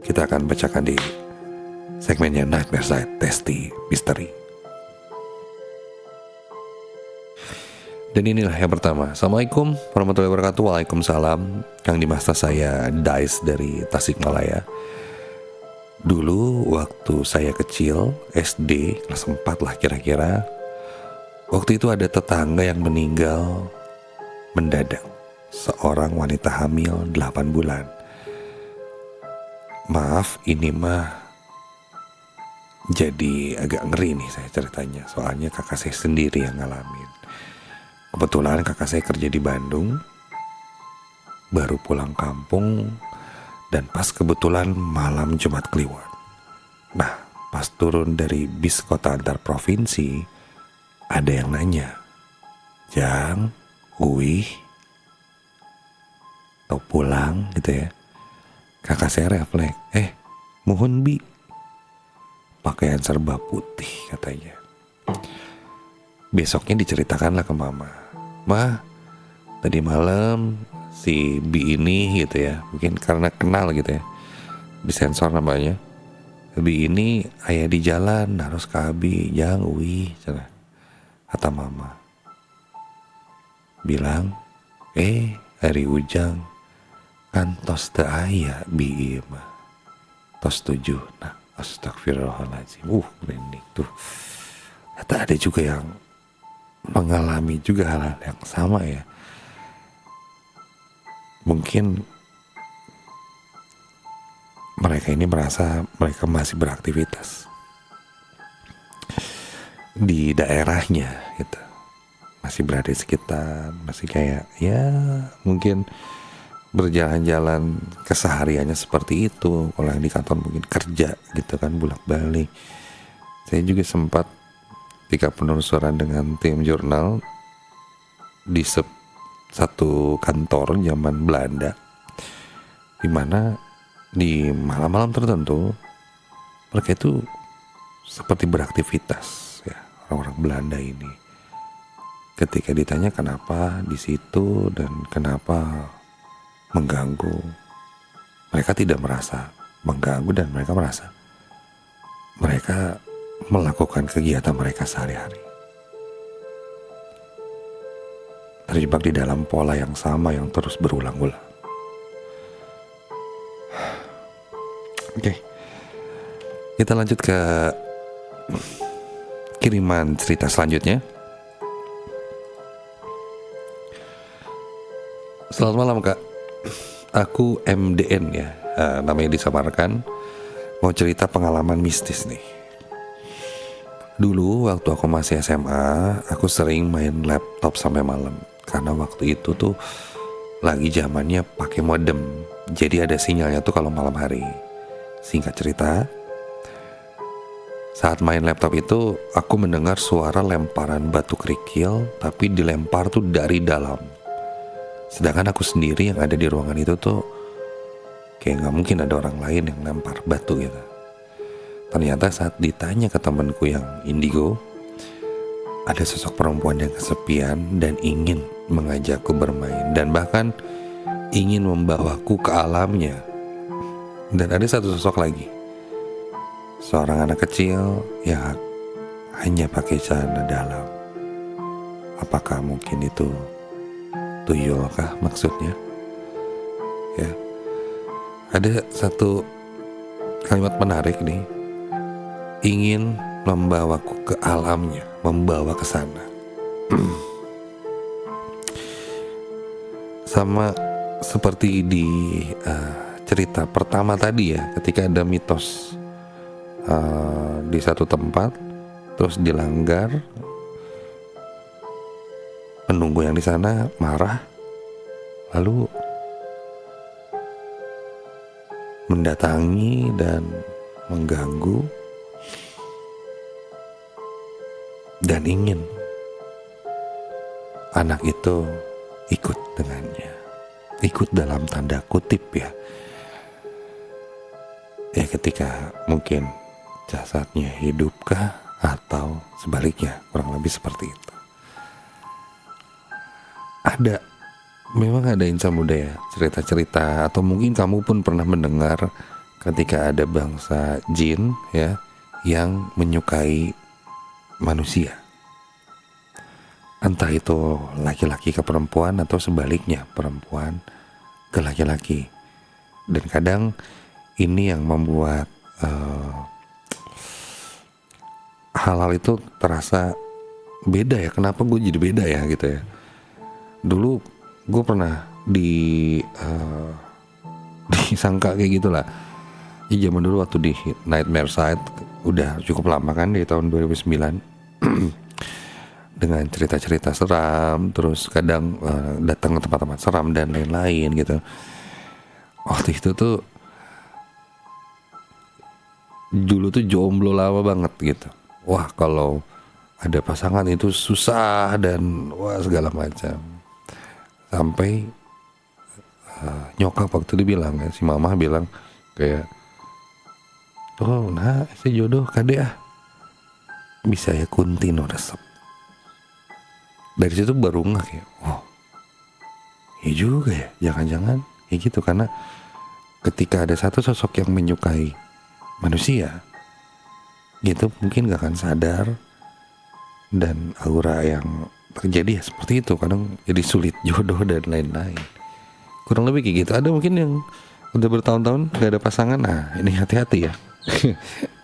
kita akan bacakan di segmennya Nightmare Side Testy Misteri. Dan inilah yang pertama. Assalamualaikum warahmatullahi wabarakatuh. Waalaikumsalam. Kang Dimas, saya Dice dari Tasikmalaya. Dulu waktu saya kecil, SD kelas 4 lah kira-kira, waktu itu ada tetangga yang meninggal mendadak. Seorang wanita hamil 8 bulan. Maaf, ini mah jadi agak ngeri nih saya ceritanya. Soalnya kakak saya sendiri yang ngalamin. Kebetulan kakak saya kerja di Bandung, baru pulang kampung, dan pas kebetulan malam Jumat Kliwon. Nah, pas turun dari bis kota antar provinsi, ada yang nanya, "Jang, Uih, atau pulang?" gitu ya. Kakak saya refleks, "Muhun Bi." Pakaian serba putih katanya. Besoknya diceritakanlah ke mama, "Ma, tadi malam si Bi ini," gitu ya, mungkin karena kenal gitu ya, disensor namanya, "Bi ini ayah di jalan harus ke Abi, Jang, Uih," kata mama. Bilang, hari ujang kan tos teu aya Bi ieu mah. Tos 7. Nah, astagfirullahaladzim. Merinding tuh. Ternyata ada juga yang mengalami juga hal-hal yang sama ya. Mungkin mereka ini merasa mereka masih beraktivitas di daerahnya gitu. Masih berada di sekitar, masih kayak ya mungkin berjalan-jalan kesehariannya seperti itu. Kalau yang di kantor mungkin kerja gitu kan, bolak-balik. Saya juga sempat ketika penelusuran dengan tim jurnal di satu kantor zaman Belanda, di mana di malam-malam tertentu mereka itu seperti beraktivitas ya, orang-orang Belanda ini. Ketika ditanya kenapa di situ dan kenapa mengganggu, mereka tidak merasa mengganggu dan mereka merasa mereka melakukan kegiatan mereka sehari-hari. Terjebak di dalam pola yang sama yang terus berulang-ulang. Oke. Kita lanjut ke kiriman cerita selanjutnya. Selamat malam Kak. Aku MDN ya, namanya disamarkan. Mau cerita pengalaman mistis nih. Dulu waktu aku masih SMA, aku sering main laptop sampai malam. Karena waktu itu tuh lagi zamannya pakai modem. Jadi ada sinyalnya tuh kalau malam hari. Singkat cerita, saat main laptop itu aku mendengar suara lemparan batu kerikil, tapi dilempar tuh dari dalam. Sedangkan aku sendiri yang ada di ruangan itu tuh kayak gak mungkin ada orang lain yang lempar batu gitu. Ternyata saat ditanya ke temanku yang indigo, ada sosok perempuan yang kesepian dan ingin mengajakku bermain, dan bahkan ingin membawaku ke alamnya. Dan ada satu sosok lagi, seorang anak kecil yang hanya pakai celana dalam. Apakah mungkin itu tuyul kah maksudnya? Ya, ada satu kalimat menarik nih, ingin membawaku ke alamnya, membawa ke sana. Sama seperti di cerita pertama tadi ya, ketika ada mitos di satu tempat terus dilanggar, penunggu yang di sana marah, lalu mendatangi dan mengganggu dan ingin anak itu ikut dengannya. Ikut dalam tanda kutip ya. Ya ketika mungkin jasadnya hidupkah atau sebaliknya, kurang lebih seperti itu. Memang ada insan muda ya, cerita-cerita, atau mungkin kamu pun pernah mendengar ketika ada bangsa jin ya yang menyukai manusia. Entah itu laki-laki ke perempuan atau sebaliknya, perempuan ke laki-laki. Dan kadang ini yang membuat hal-hal itu terasa beda ya. Kenapa gue jadi beda ya gitu ya. Dulu gue pernah disangka kayak gitulah. Ya zaman dulu waktu di Nightmare Side, udah cukup lama kan, di tahun 2009. Dengan cerita-cerita seram, terus kadang datang ke tempat-tempat seram dan lain-lain gitu. Waktu itu tuh dulu tuh jomblo lama banget gitu. Wah, kalau ada pasangan itu susah dan wah segala macam. Sampai nyokap waktu itu bilang ya, si mama bilang kayak, oh nah si jodoh kade bisa ya kuntino resep. Dari situ baru ngeh kayak, oh iya juga ya, jangan-jangan kayak gitu. Karena ketika ada satu sosok yang menyukai manusia gitu, mungkin gak akan sadar, dan aura yang terjadi ya seperti itu. Kadang jadi sulit jodoh dan lain-lain. Kurang lebih kayak gitu. Ada mungkin yang udah bertahun-tahun gak ada pasangan, nah ini hati-hati ya.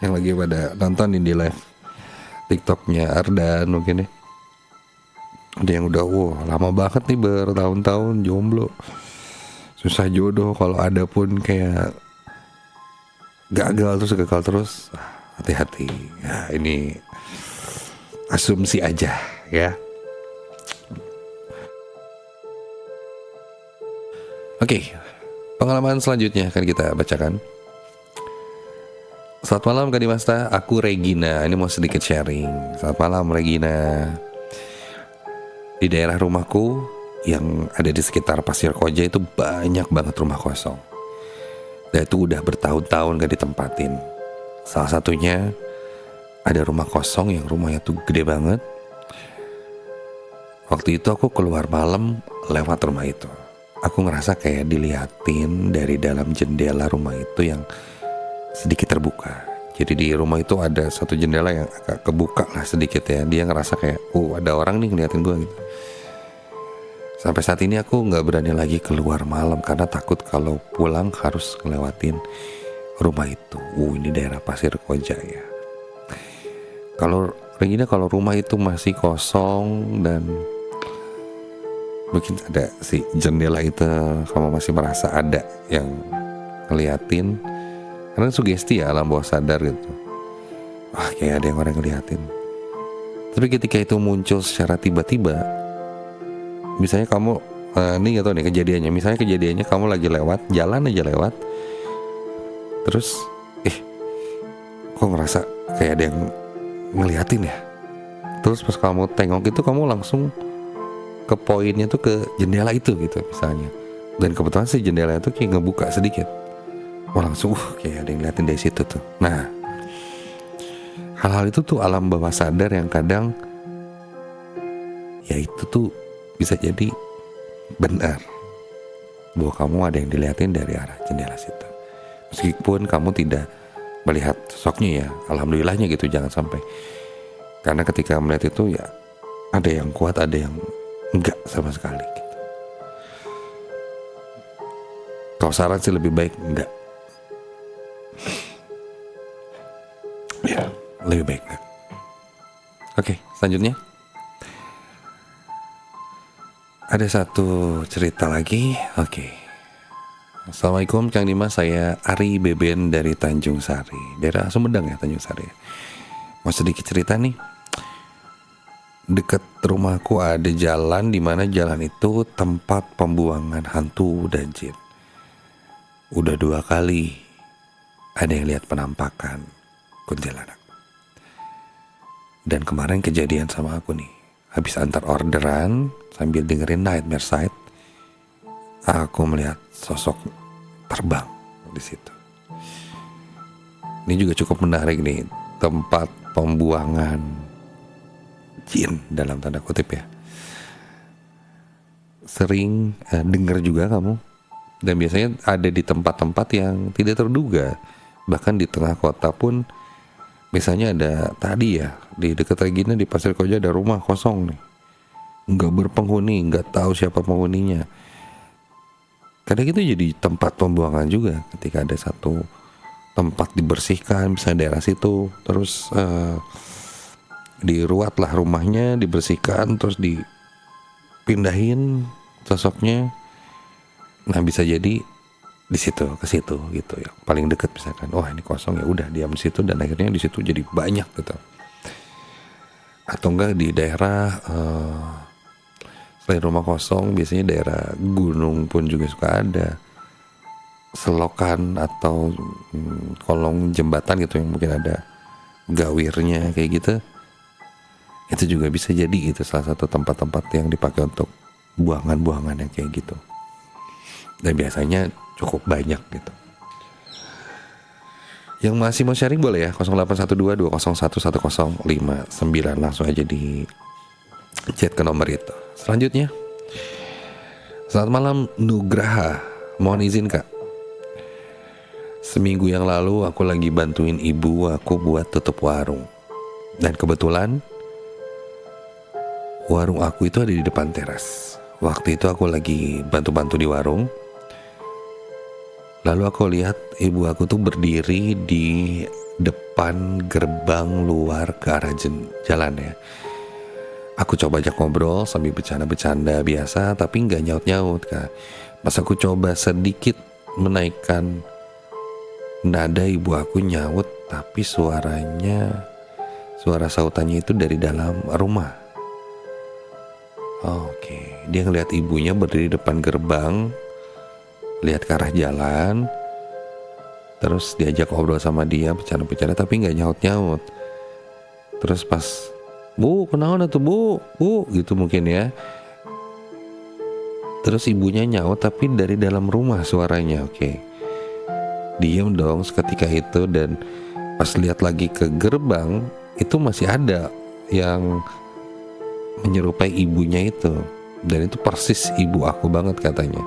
Yang lagi pada nonton di live TikToknya Ardan mungkin ya. Ada yang udah lama banget nih, bertahun-tahun jomblo, susah jodoh. Kalau ada pun kayak gagal terus. Hati-hati ya, ini asumsi aja ya. Oke, pengalaman selanjutnya akan kita bacakan. Selamat malam Kak Dimasta, aku Regina. Ini mau sedikit sharing. Selamat malam Regina. Di daerah rumahku yang ada di sekitar Pasir Koja itu banyak banget rumah kosong. Dan itu udah bertahun-tahun gak ditempatin. Salah satunya ada rumah kosong yang rumahnya tuh gede banget. Waktu itu aku keluar malam lewat rumah itu. Aku ngerasa kayak diliatin dari dalam jendela rumah itu yang sedikit terbuka. Jadi di rumah itu ada satu jendela yang agak kebuka lah sedikit ya. Dia ngerasa kayak, ada orang nih ngeliatin gue gitu. Sampai saat ini aku gak berani lagi keluar malam karena takut kalau pulang harus ngelewatin rumah itu. Ini daerah Pasir Koja ya. Kalau Regina, kalau rumah itu masih kosong dan mungkin ada si jendela itu, kamu masih merasa ada yang ngeliatin, karena sugesti ya, alam bawah sadar gitu. Kayak ada yang orang ngeliatin. Tapi ketika itu muncul secara tiba-tiba, misalnya kamu ini gak tau nih kejadiannya kamu lagi lewat, jalan aja lewat, terus kok ngerasa kayak ada yang ngeliatin ya. Terus pas kamu tengok itu, kamu langsung ke poinnya tuh ke jendela itu gitu misalnya. Dan kebetulan sih jendela itu kayak ngebuka sedikit. Langsung kayak ada yang ngeliatin dari situ tuh. Nah, hal-hal itu tuh alam bawah sadar yang kadang ya itu tuh bisa jadi benar bahwa kamu ada yang dilihatin dari arah jendela situ. Meskipun kamu tidak melihat sosoknya ya, alhamdulillahnya gitu, jangan sampai. Karena ketika melihat itu ya ada yang kuat, ada yang enggak sama sekali gitu. Kalau saran sih lebih baik enggak. Ya, lebih baik enggak. Oke, selanjutnya ada satu cerita lagi. Oke. Assalamualaikum Kang Dimas, saya Ari Beben dari Tanjung Sari, daerah Sumedang ya, Tanjung Sari. Mau sedikit cerita nih. Dekat rumahku ada jalan, di mana jalan itu tempat pembuangan hantu dan jin. Udah 2 kali ada yang lihat penampakan kuntilanak. Dan kemarin kejadian sama aku nih. Habis antar orderan sambil dengerin Nightmare Side, aku melihat sosok terbang di situ. Ini juga cukup menarik nih, tempat pembuangan jin dalam tanda kutip ya. Sering dengar juga kamu Dan biasanya ada di tempat-tempat yang tidak terduga. Bahkan di tengah kota pun, misalnya ada tadi ya, di dekat Regina di Pasir Koja ada rumah kosong nih, nggak berpenghuni, nggak tahu siapa penghuninya. Kadang itu jadi tempat pembuangan juga ketika ada satu tempat dibersihkan, misalnya daerah situ, terus diruat lah rumahnya, dibersihkan, terus dipindahin sosoknya. Nah bisa jadi di situ ke situ gitu ya, paling dekat misalkan, oh ini kosong ya udah diam di situ, dan akhirnya di situ jadi banyak gitu. Atau enggak di daerah selain rumah kosong, biasanya daerah gunung pun juga suka ada selokan atau kolong jembatan gitu yang mungkin ada gawirnya kayak gitu. Itu juga bisa jadi gitu salah satu tempat-tempat yang dipakai untuk buangan-buangan yang kayak gitu. Dan biasanya cukup banyak gitu. Yang masih mau sharing boleh ya, 0812-201-1059, langsung aja di chat ke nomor itu. Selanjutnya, selamat malam Nugraha, mohon izin kak, seminggu yang lalu aku lagi bantuin ibu aku buat tutup warung. Dan kebetulan warung aku itu ada di depan teras. Waktu itu aku lagi bantu-bantu di warung. Lalu aku lihat ibu aku tuh berdiri di depan gerbang luar ke arah jalan ya. Aku coba ajak ngobrol sambil bercanda-bercanda biasa, tapi nggak nyaut-nyaut kak. Pas aku coba sedikit menaikkan nada, ibu aku nyaut, tapi suara sautannya itu dari dalam rumah. Oke, dia ngeliat ibunya berdiri depan gerbang, lihat ke arah jalan, terus diajak ngobrol sama dia, bercanda-bercanda tapi nggak nyaut-nyaut. Terus pas, bu kenaon tuh bu gitu mungkin ya. Terus ibunya nyaut tapi dari dalam rumah suaranya. Oke, diem dong seketika itu, dan pas lihat lagi ke gerbang itu masih ada yang menyerupai ibunya itu, dan itu persis ibu aku banget katanya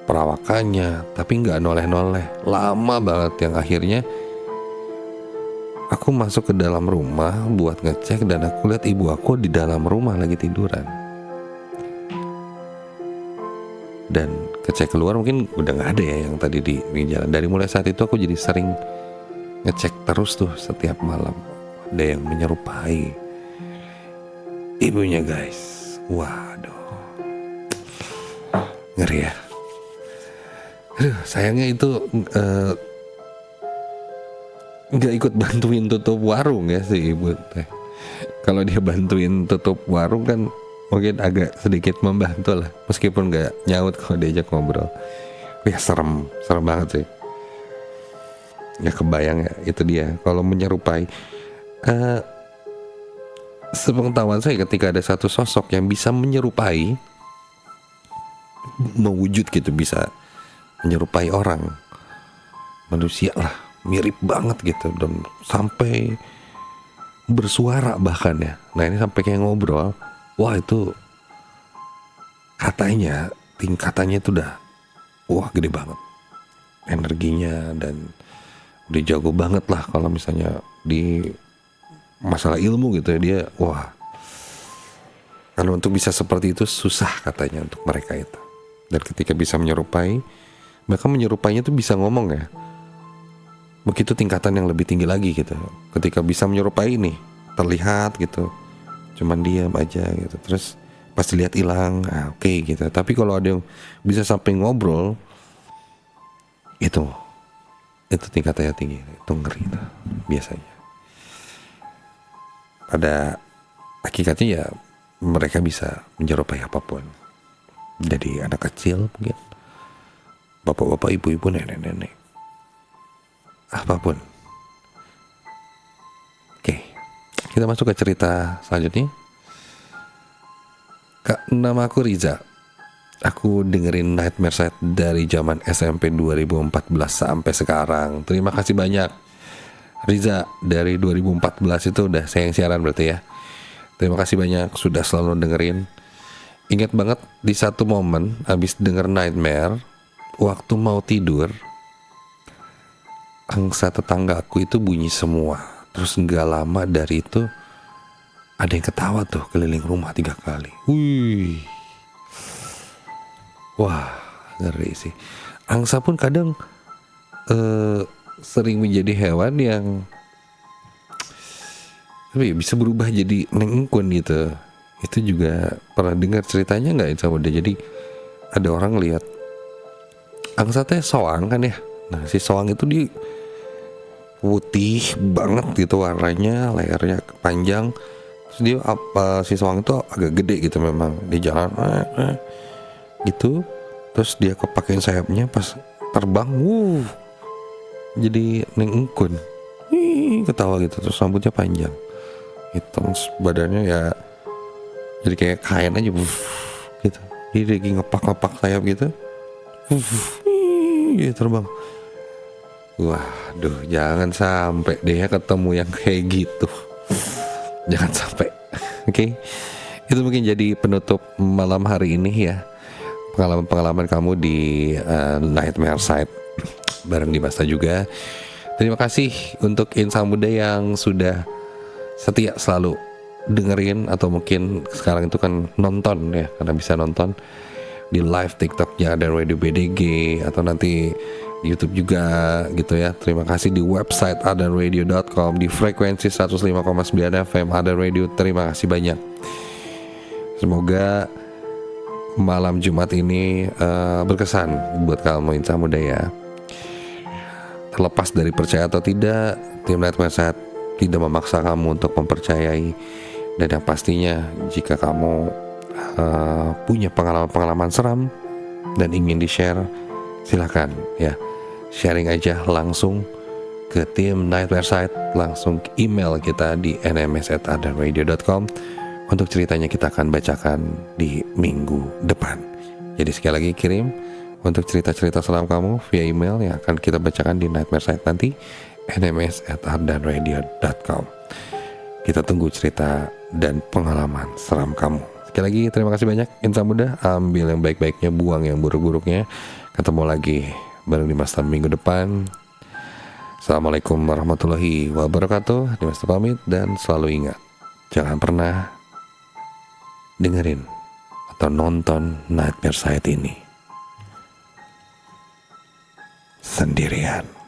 perawakannya, tapi nggak noleh-noleh, lama banget, yang akhirnya aku masuk ke dalam rumah buat ngecek, dan aku lihat ibu aku di dalam rumah lagi tiduran. Dan ngecek keluar mungkin udah nggak ada ya yang tadi di jalan. Dari mulai saat itu aku jadi sering ngecek terus tuh setiap malam, ada yang menyerupai ibunya guys. Waduh, ngeri ya. Aduh, sayangnya itu nggak ikut bantuin tutup warung ya si ibu teh. Kalau dia bantuin tutup warung kan mungkin agak sedikit membantu lah, meskipun nggak nyaut kalau diajak ngobrol. Ya serem banget sih. Ya kebayang ya, itu dia kalau menyerupai. Sepengetahuan saya, ketika ada satu sosok yang bisa menyerupai, mewujud gitu, bisa menyerupai orang, manusia lah, mirip banget gitu, dan sampai bersuara bahkan ya. Nah ini sampai kayak ngobrol, wah itu katanya tingkatannya itu udah wah gede banget energinya, dan udah jago banget lah kalau misalnya di masalah ilmu gitu ya. Dia wah, karena untuk bisa seperti itu susah katanya untuk mereka itu. Dan ketika bisa menyerupai, bahkan menyerupainya tuh bisa ngomong ya, begitu tingkatan yang lebih tinggi lagi gitu. Ketika bisa menyerupai nih, terlihat gitu, cuman diam aja gitu, terus pas dilihat hilang, oke gitu. Tapi kalau ada yang bisa sampai ngobrol, itu tingkatannya tinggi, itu ngeri itu biasanya. Pada hakikatnya ya mereka bisa menyerupai apapun, jadi anak kecil mungkin, bapak-bapak, ibu-ibu, nenek-nenek, apapun. Oke, kita masuk ke cerita selanjutnya. Kak, nama aku Riza. Aku dengerin Nightmare Set dari zaman SMP 2014 sampai sekarang. Terima kasih banyak Riza, dari 2014 itu udah saya yang siaran berarti ya. Terima kasih banyak sudah selalu dengerin. Ingat banget di satu momen abis denger Nightmare, waktu mau tidur, angsa tetanggaku itu bunyi semua. Terus gak lama dari itu ada yang ketawa tuh keliling rumah 3 kali. Wih, wah ngeri sih. Angsa pun kadang sering menjadi hewan yang bisa berubah jadi nengkun gitu. Itu juga pernah dengar ceritanya nggak sama dia? Jadi ada orang lihat angsa teh soang kan ya. Nah si soang itu di putih banget gitu warnanya, lehernya panjang. Terus dia si soang itu agak gede gitu memang. Dia jalan gitu. Terus dia kepakein sayapnya pas terbang, jadi nengkun. Ketawa gitu, terus rambutnya panjang. Hitam, badannya ya jadi kayak kain aja, gitu. Dia lagi ngepak sayap gitu, dia terbang. Waduh, jangan sampai deh ya ketemu yang kayak gitu. Jangan sampai. Oke. Itu mungkin jadi penutup malam hari ini ya. Pengalaman kamu di Nightmare Side bareng Dimasta juga. Terima kasih untuk insan muda yang sudah setia selalu dengerin, atau mungkin sekarang itu kan nonton ya, karena bisa nonton di live TikToknya ada Radio BDG, atau nanti di YouTube juga gitu ya. Terima kasih di website adanradio.com, di frekuensi 105,9 FM Adan Radio. Terima kasih banyak. Semoga malam Jumat ini berkesan buat kamu insan muda ya. Terlepas dari percaya atau tidak, tim Nightmare Side tidak memaksa kamu untuk mempercayai. Dan yang pastinya jika kamu punya pengalaman-pengalaman seram dan ingin di-share, silahkan ya, sharing aja langsung ke tim Nightmare Side, langsung email kita di nms@adanradio.com. Untuk ceritanya kita akan bacakan di minggu depan. Jadi sekali lagi kirim untuk cerita-cerita seram kamu via email yang akan kita bacakan di Nightmare Side nanti, nms@adanradio.com. Kita tunggu cerita dan pengalaman seram kamu. Sekali lagi terima kasih banyak insan muda. Ambil yang baik-baiknya, buang yang buruk-buruknya. Ketemu lagi bareng Dimasta minggu depan. Assalamualaikum warahmatullahi wabarakatuh. Dimasta pamit dan selalu ingat, jangan pernah dengerin atau nonton Nightmare Side ini sendirian.